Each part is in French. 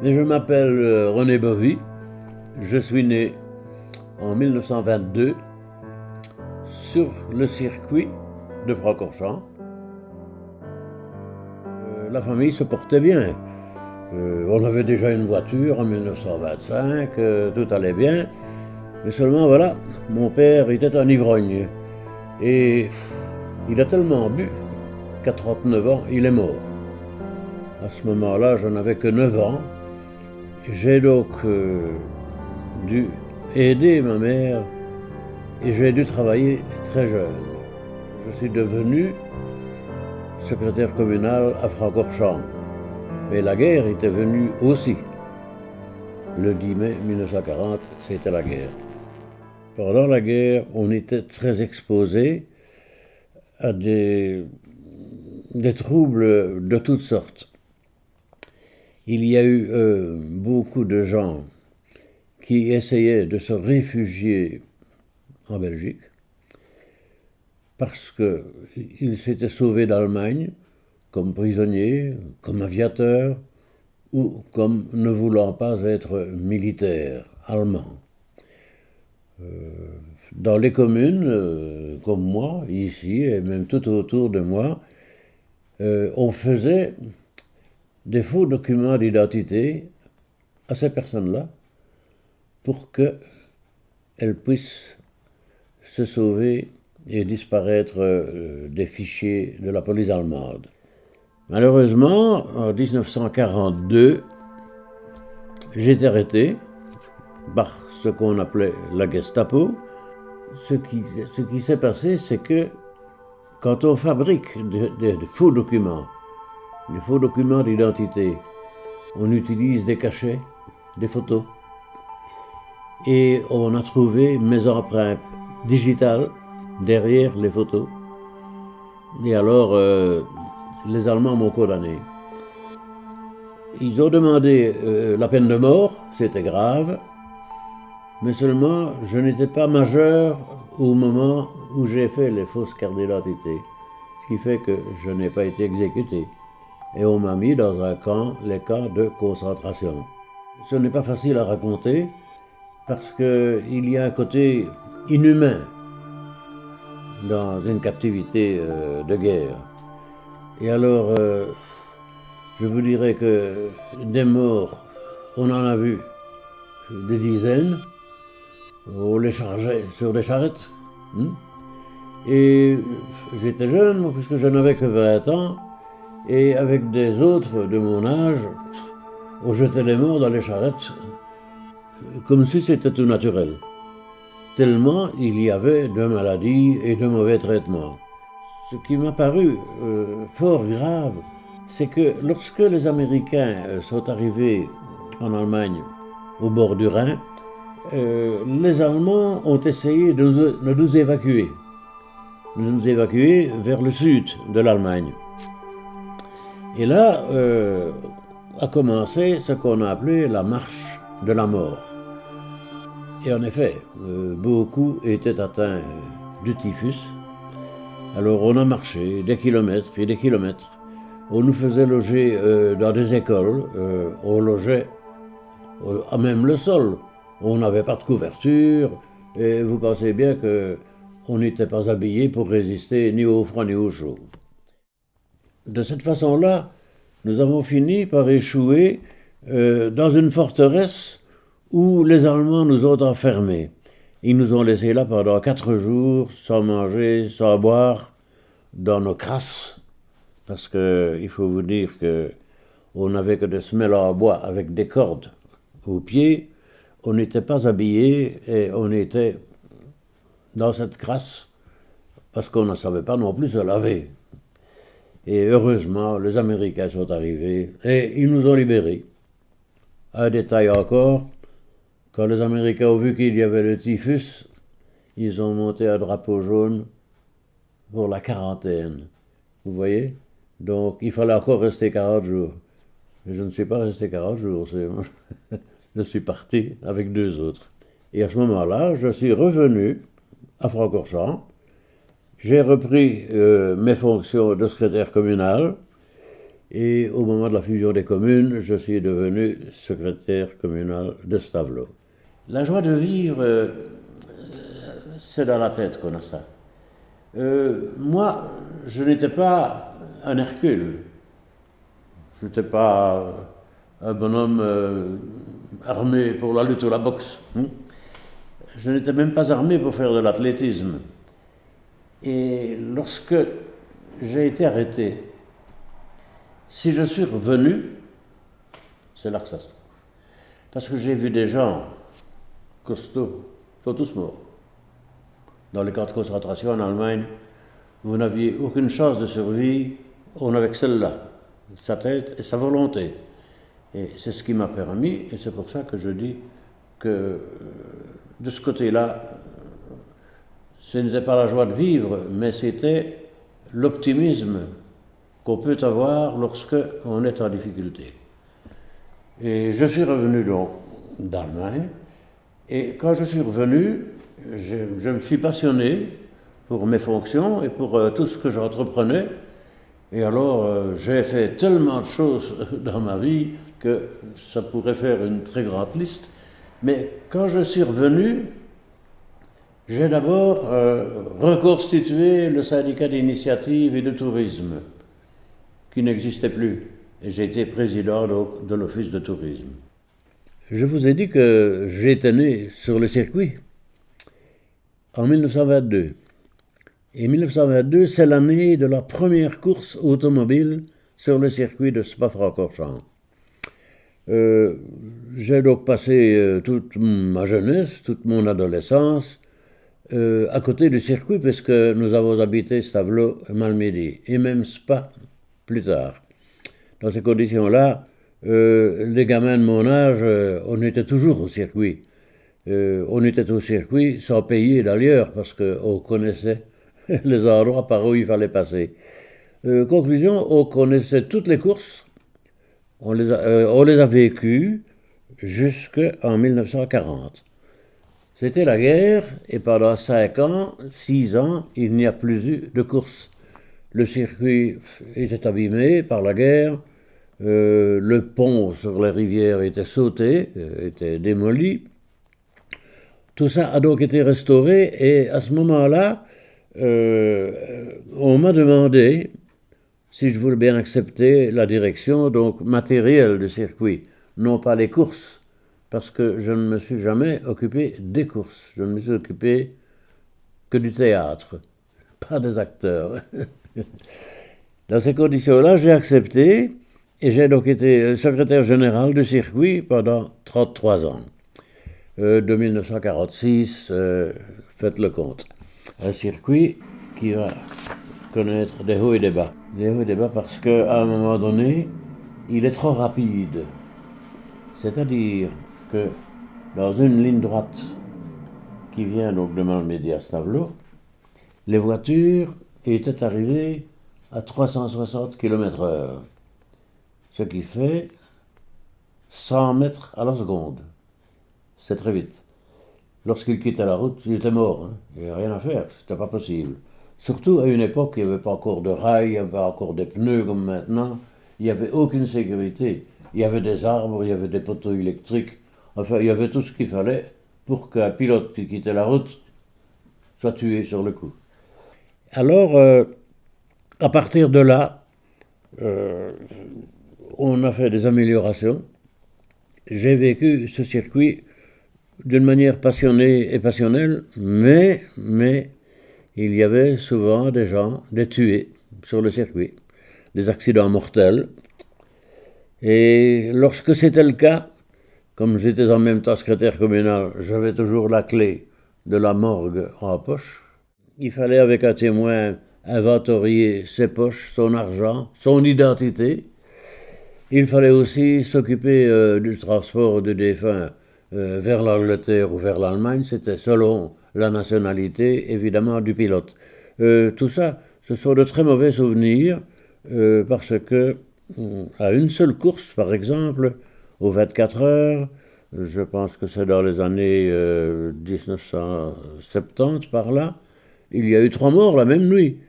Mais je m'appelle René Bovy. Je suis né en 1922 sur le circuit de Francorchamps. La famille se portait bien. On avait déjà une voiture en 1925, tout allait bien. Mais seulement, voilà, mon père était un ivrogne. Et il a tellement bu qu'à 39 ans, il est mort. À ce moment-là, je n'avais que 9 ans. J'ai donc dû aider ma mère et j'ai dû travailler très jeune. Je suis devenu secrétaire communal à Francorchamps. Mais la guerre était venue aussi. Le 10 mai 1940, c'était la guerre. Pendant la guerre, on était très exposé à des troubles de toutes sortes. Il y a eu beaucoup de gens qui essayaient de se réfugier en Belgique parce qu'ils s'étaient sauvés d'Allemagne comme prisonniers, comme aviateurs ou comme ne voulant pas être militaires allemands. Dans les communes, comme moi, ici, et même tout autour de moi, on faisait des faux documents d'identité à ces personnes-là pour qu'elles puissent se sauver et disparaître des fichiers de la police allemande. Malheureusement, en 1942, j'ai été arrêté par ce qu'on appelait la Gestapo. Ce qui s'est passé, c'est que quand on fabrique des faux documents d'identité, on utilise des cachets, des photos, et on a trouvé mes empreintes digitales derrière les photos. Et alors, les Allemands m'ont condamné. Ils ont demandé la peine de mort, c'était grave, mais seulement je n'étais pas majeur au moment où j'ai fait les fausses cartes d'identité, ce qui fait que je n'ai pas été exécuté. Et on m'a mis dans un camp, les camps de concentration. Ce n'est pas facile à raconter parce qu'il y a un côté inhumain dans une captivité de guerre. Et alors, je vous dirais que des morts, on en a vu des dizaines. On les chargeait sur des charrettes. Et j'étais jeune, puisque je n'avais que 20 ans. Et avec des autres de mon âge, on jetait les morts dans les charrettes comme si c'était tout naturel. Tellement il y avait de maladies et de mauvais traitements. Ce qui m'a paru fort grave, c'est que lorsque les Américains sont arrivés en Allemagne, au bord du Rhin, les Allemands ont essayé de nous évacuer vers le sud de l'Allemagne. Et là a commencé ce qu'on a appelé la marche de la mort. Et en effet, beaucoup étaient atteints du typhus. Alors on a marché des kilomètres et des kilomètres. On nous faisait loger dans des écoles, on logeait à même le sol. On n'avait pas de couverture, et vous pensez bien qu'on n'était pas habillé pour résister ni au froid ni au chaud. De cette façon-là, nous avons fini par échouer dans une forteresse où les Allemands nous ont enfermés. Ils nous ont laissés là pendant 4 jours, sans manger, sans boire, dans nos crasses, parce qu'il faut vous dire qu'on n'avait que des semelles en bois avec des cordes aux pieds. On n'était pas habillés et on était dans cette crasse parce qu'on ne savait pas non plus se laver. Et heureusement, les Américains sont arrivés et ils nous ont libérés. Un détail encore, quand les Américains ont vu qu'il y avait le typhus, ils ont monté un drapeau jaune pour la quarantaine. Vous voyez? Donc il fallait encore rester 40 jours. Mais je ne suis pas resté 40 jours, je suis parti avec 2 autres. Et à ce moment-là, je suis revenu à Francorchamps. J'ai repris mes fonctions de secrétaire communal Et au moment de la fusion des communes, je suis devenu secrétaire communal de Stavelot. La joie de vivre, c'est dans la tête qu'on a ça. Moi, je n'étais pas un Hercule. Je n'étais pas un bonhomme armé pour la lutte ou la boxe. Je n'étais même pas armé pour faire de l'athlétisme. Et lorsque j'ai été arrêté, si je suis revenu, c'est là que ça se trouve. Parce que j'ai vu des gens costauds, ils sont tous morts. Dans les camps de concentration en Allemagne, vous n'aviez aucune chance de survie, on avait que celle-là, sa tête et sa volonté. Et c'est ce qui m'a permis, et c'est pour ça que je dis que de ce côté-là, ce n'était pas la joie de vivre, mais c'était l'optimisme qu'on peut avoir lorsque on est en difficulté. Et je suis revenu donc d'Allemagne, et quand je suis revenu, je me suis passionné pour mes fonctions et pour tout ce que j'entreprenais. Et alors, j'ai fait tellement de choses dans ma vie que ça pourrait faire une très grande liste. Mais quand je suis revenu, j'ai d'abord reconstitué le syndicat d'initiative et de tourisme, qui n'existait plus. Et j'ai été président donc, de l'office de tourisme. Je vous ai dit que j'étais né sur le circuit en 1922. Et 1922, c'est l'année de la première course automobile sur le circuit de Spa-Francorchamps. J'ai donc passé toute ma jeunesse, toute mon adolescence, à côté du circuit, puisque nous avons habité Stavelot, Malmedy, et même Spa plus tard. Dans ces conditions-là, les gamins de mon âge, on était toujours au circuit. On était au circuit sans payer d'ailleurs, parce qu'on connaissait les endroits par où il fallait passer. Conclusion, on connaissait toutes les courses, on les a vécues jusqu'en 1940. C'était la guerre, et pendant 5 ans, 6 ans, il n'y a plus eu de course. Le circuit était abîmé par la guerre, le pont sur les rivières était sauté, était démoli. Tout ça a donc été restauré, et à ce moment-là, on m'a demandé si je voulais bien accepter la direction donc matérielle du circuit, non pas les courses, parce que je ne me suis jamais occupé des courses, je ne me suis occupé que du théâtre, pas des acteurs. Dans ces conditions-là, j'ai accepté, et j'ai donc été secrétaire général du circuit pendant 33 ans. De 1946, faites le compte. Un circuit qui va connaître des hauts et des bas. Des hauts et des bas parce qu'à un moment donné, il est trop rapide. C'est-à-dire que dans une ligne droite qui vient donc de Malmedy à Stavelot, les voitures étaient arrivées à 360 km/h, ce qui fait 100 mètres à la seconde. C'est très vite. Lorsqu'il quittait la route, il était mort. Hein. Il n'y avait rien à faire, c'était pas possible. Surtout à une époque, il n'y avait pas encore de rails, il n'y avait pas encore des pneus comme maintenant. Il n'y avait aucune sécurité. Il y avait des arbres, il y avait des poteaux électriques. Enfin, il y avait tout ce qu'il fallait pour qu'un pilote qui quittait la route soit tué sur le coup. Alors, à partir de là, on a fait des améliorations. J'ai vécu ce circuit d'une manière passionnée et passionnelle, mais il y avait souvent des gens, des tués sur le circuit, des accidents mortels. Et lorsque c'était le cas, comme j'étais en même temps secrétaire communal, j'avais toujours la clé de la morgue en poche. Il fallait avec un témoin inventorier ses poches, son argent, son identité. Il fallait aussi s'occuper du transport de défunts vers l'Angleterre ou vers l'Allemagne, c'était selon la nationalité, évidemment, du pilote. Tout ça, ce sont de très mauvais souvenirs, parce que à une seule course, par exemple, aux 24 heures, je pense que c'est dans les années 1970, par là, il y a eu 3 morts la même nuit.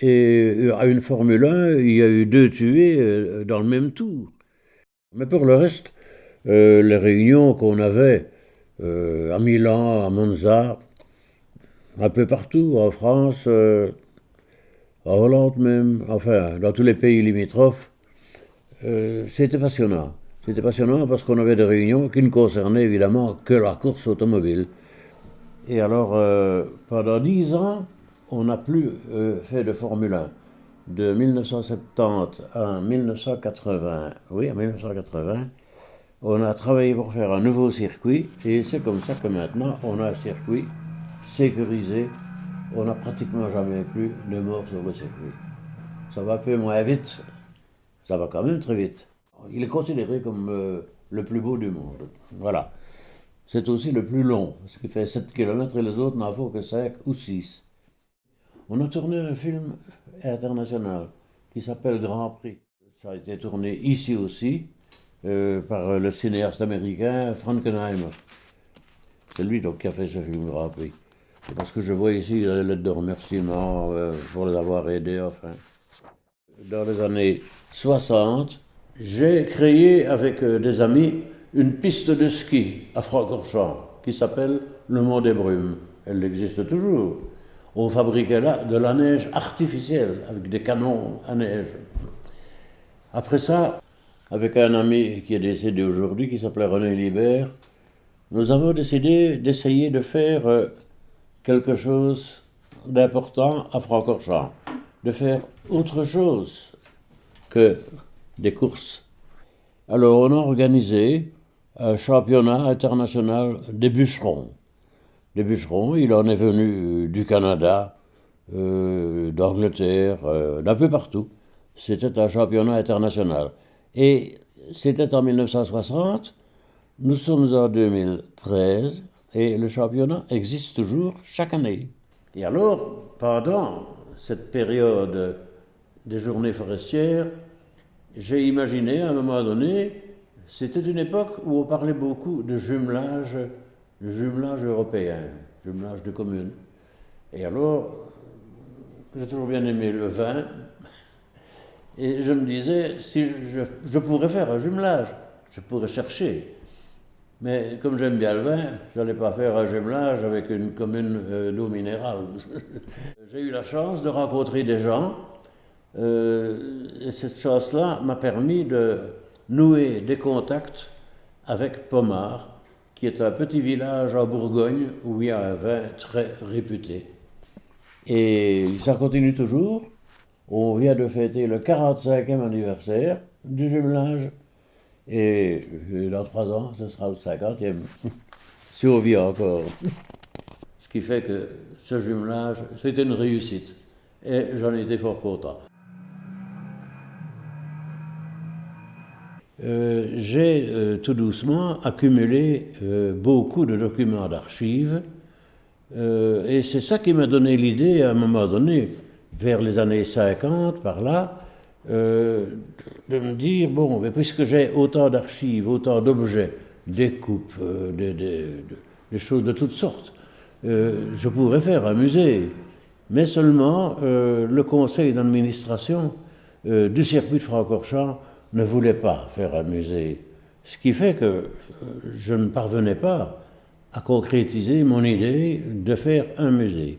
Et à une Formule 1, il y a eu 2 tués dans le même tour. Mais pour le reste, les réunions qu'on avait à Milan, à Monza, un peu partout, en France, en Hollande même, enfin, dans tous les pays limitrophes, c'était passionnant. C'était passionnant parce qu'on avait des réunions qui ne concernaient évidemment que la course automobile. Et alors, pendant 10 ans, on n'a plus fait de Formule 1. De 1970 à 1980, oui, à 1980, on a travaillé pour faire un nouveau circuit et c'est comme ça que maintenant on a un circuit sécurisé. On n'a pratiquement jamais plus de morts sur le circuit. Ça va un peu moins vite, ça va quand même très vite. Il est considéré comme le plus beau du monde. Voilà. C'est aussi le plus long, ce qui fait 7 km et les autres n'en font que 5 ou 6. On a tourné un film international qui s'appelle Grand Prix. Ça a été tourné ici aussi par le cinéaste américain Frankenheimer. C'est lui donc qui a fait ce film Grand Prix. Parce que je vois ici les lettres de remerciement pour les avoir aidés, enfin. Dans les années 60, j'ai créé avec des amis une piste de ski à Francorchamps qui s'appelle le Mont des Brumes. Elle existe toujours. On fabriquait là de la neige artificielle avec des canons à neige. Après ça, avec un ami qui est décédé aujourd'hui, qui s'appelait René Libert, nous avons décidé d'essayer de faire quelque chose d'important à Francorchamps, de faire autre chose que des courses. Alors on a organisé un championnat international des bûcherons. Des bûcherons, il en est venu du Canada, d'Angleterre, d'un peu partout. C'était un championnat international. Et c'était en 1960, nous sommes en 2013, et le championnat existe toujours chaque année. Et alors, pendant cette période des journées forestières, j'ai imaginé à un moment donné, c'était une époque où on parlait beaucoup de jumelage européen, jumelage de communes. Et alors, j'ai toujours bien aimé le vin, et je me disais, si je pourrais faire un jumelage, je pourrais chercher. Mais comme j'aime bien le vin, je n'allais pas faire un jumelage avec une commune d'eau minérale. J'ai eu la chance de rencontrer des gens, et cette chance-là m'a permis de nouer des contacts avec Pommard, qui est un petit village en Bourgogne où il y a un vin très réputé. Et ça continue toujours. On vient de fêter le 45e anniversaire du jumelage. Et dans 3 ans, ce sera le 50e, si on vit encore. Ce qui fait que ce jumelage, c'était une réussite. Et j'en étais fort content. J'ai tout doucement accumulé beaucoup de documents d'archives. Et c'est ça qui m'a donné l'idée, à un moment donné, vers les années 50, par là, de me dire, bon, mais puisque j'ai autant d'archives, autant d'objets, des coupes, des choses de toutes sortes, je pourrais faire un musée. Mais seulement, le conseil d'administration du circuit de Francorchamps ne voulait pas faire un musée. Ce qui fait que je ne parvenais pas à concrétiser mon idée de faire un musée.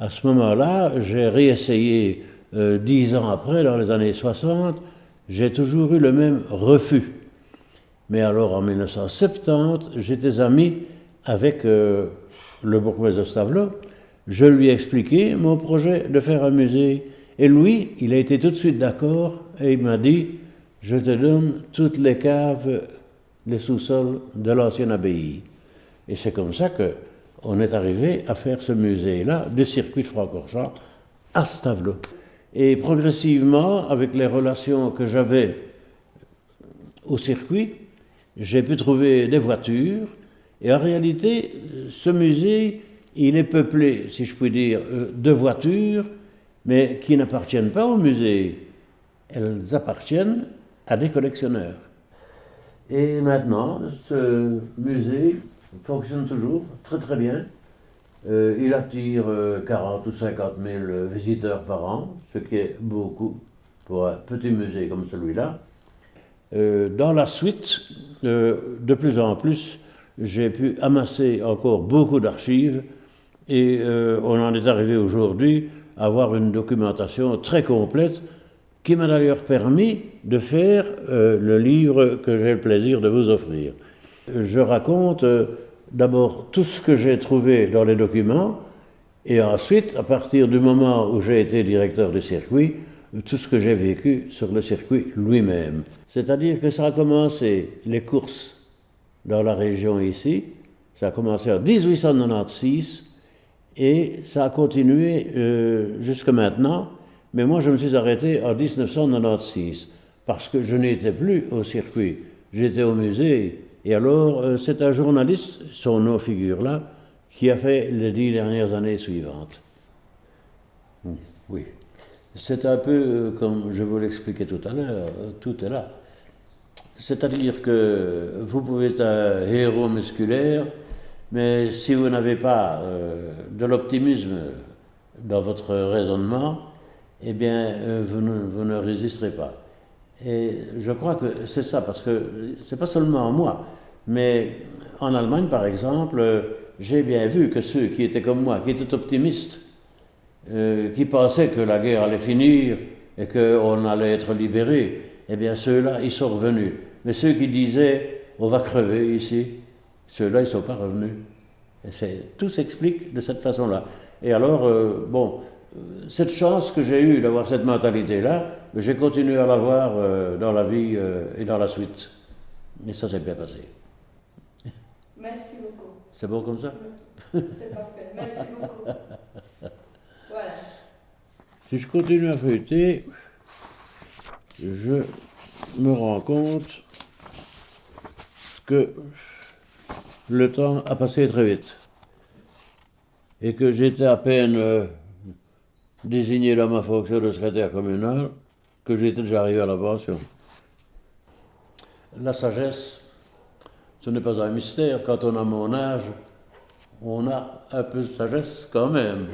À ce moment-là, j'ai réessayé 10 ans après, dans les années 60, j'ai toujours eu le même refus. Mais alors en 1970, j'étais ami avec le bourgmestre de Stavelot. Je lui ai expliqué mon projet de faire un musée. Et lui, il a été tout de suite d'accord et il m'a dit, je te donne toutes les caves, les sous-sols de l'ancienne abbaye. Et c'est comme ça qu'on est arrivé à faire ce musée-là du circuit de Francorchamps à Stavelot. Et progressivement, avec les relations que j'avais au circuit, j'ai pu trouver des voitures. Et en réalité, ce musée, il est peuplé, si je puis dire, de voitures, mais qui n'appartiennent pas au musée. Elles appartiennent à des collectionneurs. Et maintenant, ce musée fonctionne toujours très très bien. Il attire 40 ou 50 000 visiteurs par an, ce qui est beaucoup pour un petit musée comme celui-là. Dans la suite, de plus en plus, j'ai pu amasser encore beaucoup d'archives et on en est arrivé aujourd'hui à avoir une documentation très complète qui m'a d'ailleurs permis de faire le livre que j'ai le plaisir de vous offrir. Je raconte d'abord tout ce que j'ai trouvé dans les documents et ensuite, à partir du moment où j'ai été directeur du circuit, tout ce que j'ai vécu sur le circuit lui-même. C'est-à-dire que ça a commencé, les courses dans la région ici, ça a commencé en 1896 et ça a continué jusque maintenant, mais moi je me suis arrêté en 1996 parce que je n'étais plus au circuit, j'étais au musée. Et alors c'est un journaliste, son nom figure là, qui a fait les 10 dernières années suivantes. Oui. C'est un peu comme je vous l'expliquais tout à l'heure, tout est là. C'est-à-dire que vous pouvez être un héros musculaire, mais si vous n'avez pas de l'optimisme dans votre raisonnement, eh bien, vous ne résisterez pas. Et je crois que c'est ça, parce que c'est pas seulement moi, mais en Allemagne, par exemple, j'ai bien vu que ceux qui étaient comme moi, qui étaient optimistes, qui pensaient que la guerre allait finir et qu'on allait être libéré, eh bien ceux-là, ils sont revenus. Mais ceux qui disaient on va crever ici, ceux-là, ils ne sont pas revenus. Et tout s'explique de cette façon-là. Et alors, cette chance que j'ai eue d'avoir cette mentalité-là, j'ai continué à l'avoir dans la vie et dans la suite. Et ça s'est bien passé. Merci beaucoup. C'est bon comme ça? C'est parfait. Merci beaucoup. Voilà. Si je continue à feuilleter, je me rends compte que le temps a passé très vite et que j'étais à peine désigné dans ma fonction de secrétaire communal que j'étais déjà arrivé à la pension. La sagesse, ce n'est pas un mystère. Quand on a mon âge, on a un peu de sagesse quand même.